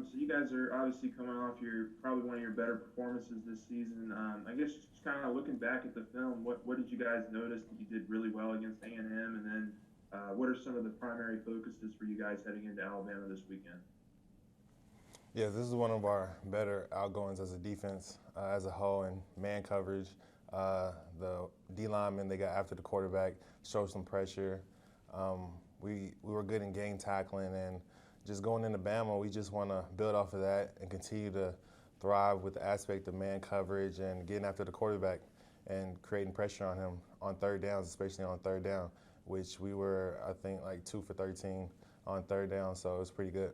So you guys are obviously coming off your probably one of your better performances this season. I guess just kind of looking back at the film, what did you guys notice that you did really well against A&M, and then what are some of the primary focuses for you guys heading into Alabama this weekend? Yeah, this is one of our better outgoings as a defense as a whole in man coverage. The D linemen they got after the quarterback showed some pressure. We were good in game tackling and just going into Bama, we just want to build off of that and continue to thrive with the aspect of man coverage and getting after the quarterback and creating pressure on him on third downs, especially on third down, which we were, I think, like 2 for 13 on third down, so it was pretty good.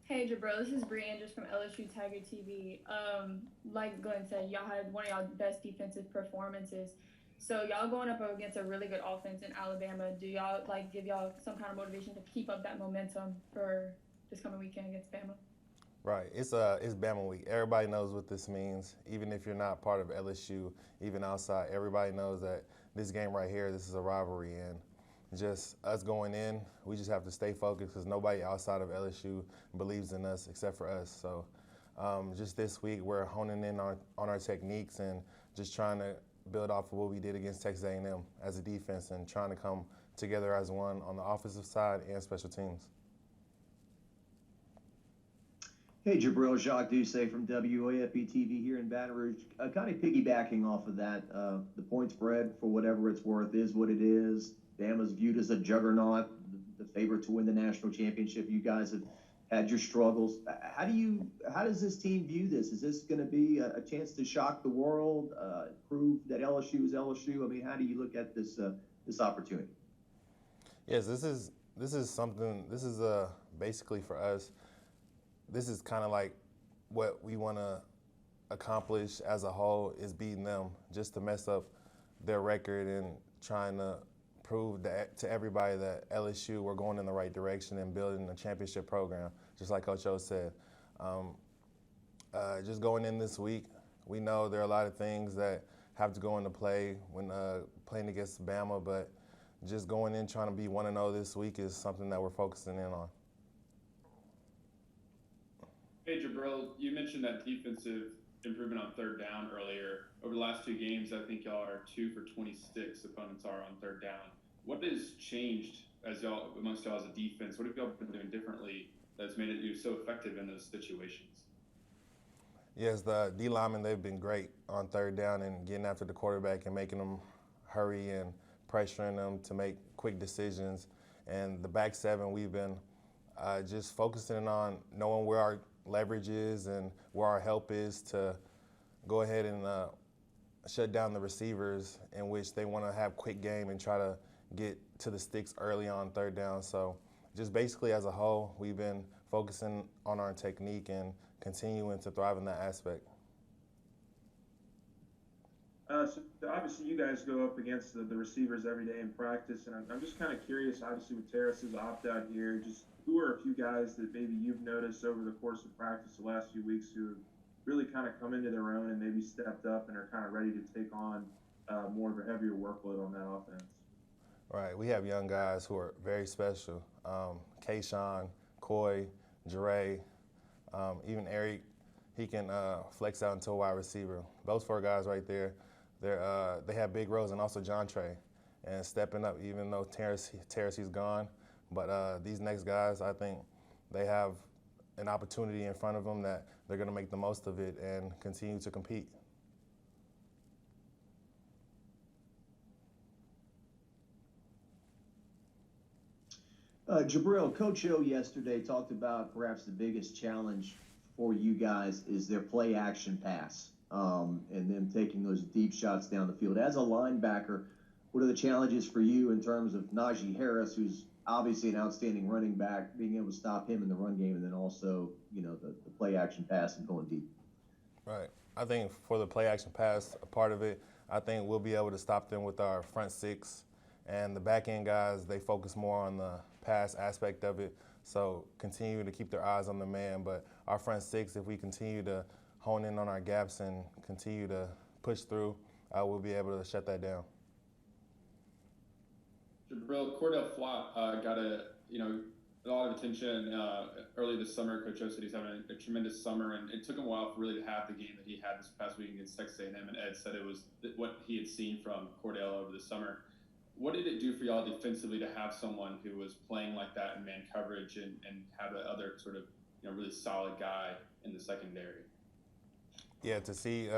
Hey Jabril, this is Brian just from LSU Tiger TV. Like Glenn said, y'all had one of y'all best defensive performances. So y'all going up against a really good offense in Alabama. Do y'all like give y'all some kind of motivation to keep up that momentum for this coming weekend against Bama? Right. It's Bama week. Everybody knows what this means. Even if you're not part of LSU, even outside, everybody knows that this game right here, this is a rivalry, and just us going in, we just have to stay focused because nobody outside of LSU believes in us except for us. So just this week, we're honing in on our techniques and just trying to build off of what we did against Texas A&M as a defense and trying to come together as one on the offensive side and special teams. Hey, Jabril, Jacques Doucet from WAFB TV here in Baton Rouge. Kind of piggybacking off of that, the point spread, for whatever it's worth, is what it is. Bama's viewed as a juggernaut, the favorite to win the national championship. You guys have had your struggles. How does this team view this? Is this going to be a chance to shock the world, prove that LSU is LSU? I mean, how do you look at this opportunity? Yes, this is something. This is basically for us. This is kind of like what we want to accomplish as a whole is beating them, just to mess up their record and trying to prove that to everybody that LSU we're going in the right direction and building a championship program, just like Coach O said. Just going in this week, we know there are a lot of things that have to go into play when playing against Bama, but just going in trying to be 1-0 this week is something that we're focusing in on. Hey, Jabril, you mentioned that defensive improvement on third down earlier. Over the last two games, I think y'all are 2 for 26 opponents are on third down. What has changed amongst y'all as a defense? What have y'all been doing differently that's made you so effective in those situations? Yes, the D linemen, they've been great on third down and getting after the quarterback and making them hurry and pressuring them to make quick decisions. And the back seven, we've been just focusing on knowing where our leverage is and where our help is to go ahead and shut down the receivers in which they want to have quick game and try to get to the sticks early on third down. So just basically as a whole, we've been focusing on our technique and continuing to thrive in that aspect. So obviously you guys go up against the receivers every day in practice, and I'm just kind of curious, obviously with Terrace's opt-out here, just who are a few guys that maybe you've noticed over the course of practice the last few weeks who have really kind of come into their own and maybe stepped up and are kind of ready to take on more of a heavier workload on that offense? Right, we have young guys who are very special. Kayshawn, Coy, Jere, even Eric, he can flex out into a wide receiver. Those four guys right there, they have big roles, and also John Trey, and stepping up even though Terrace's gone. But these next guys, I think they have an opportunity in front of them that they're going to make the most of it and continue to compete. Jabril, Coach O yesterday talked about perhaps the biggest challenge for you guys is their play action pass and them taking those deep shots down the field. As a linebacker, what are the challenges for you in terms of Najee Harris, who's obviously an outstanding running back, being able to stop him in the run game, and then also, the play action pass and going deep? Right. I think for the play action pass, a part of it, I think we'll be able to stop them with our front six. And the back end guys, they focus more on the pass aspect of it. So continue to keep their eyes on the man. But our front six, if we continue to hone in on our gaps and continue to push through, we'll be able to shut that down. Jabril, Cordell got a lot of attention early this summer. Coach O said he's having a tremendous summer, and it took him a while really to have the game that he had this past week against Texas A&M. And Ed said it was what he had seen from Cordell over the summer. What did it do for y'all defensively to have someone who was playing like that in man coverage and have the other sort of really solid guy in the secondary? Yeah, to see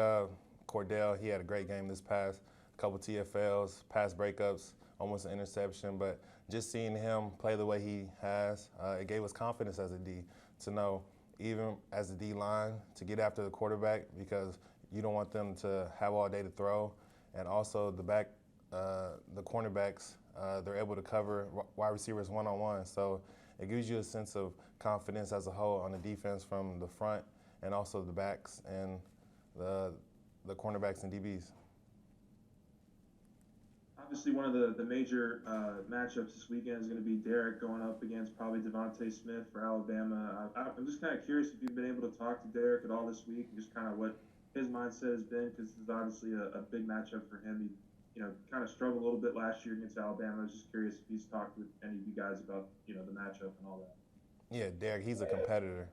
Cordell, he had a great game this past, couple TFLs, pass breakups, almost an interception, but just seeing him play the way he has, it gave us confidence as a D to know, even as a D line, to get after the quarterback because you don't want them to have all day to throw, and also the cornerbacks, they're able to cover wide receivers one-on-one, so it gives you a sense of confidence as a whole on the defense from the front and also the backs and the cornerbacks and DBs. Obviously, one of the major matchups this weekend is going to be Derek going up against probably Devontae Smith for Alabama. I'm just kind of curious if you've been able to talk to Derek at all this week, and just kind of what his mindset has been, because this is obviously a big matchup for him. He kind of struggled a little bit last year against Alabama. I was just curious if he's talked with any of you guys about the matchup and all that. Yeah, Derek, he's a competitor.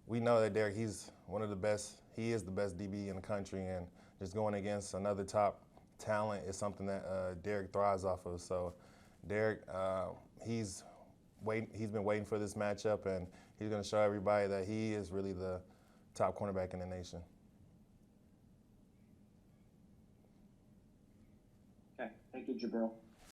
We know that Derek, he's one of the best. He is the best DB in the country, and just going against another top talent is something that Derek thrives off of. So Derek, he's been waiting for this matchup, and he's going to show everybody that he is really the top cornerback in the nation. Okay, thank you, Jabril.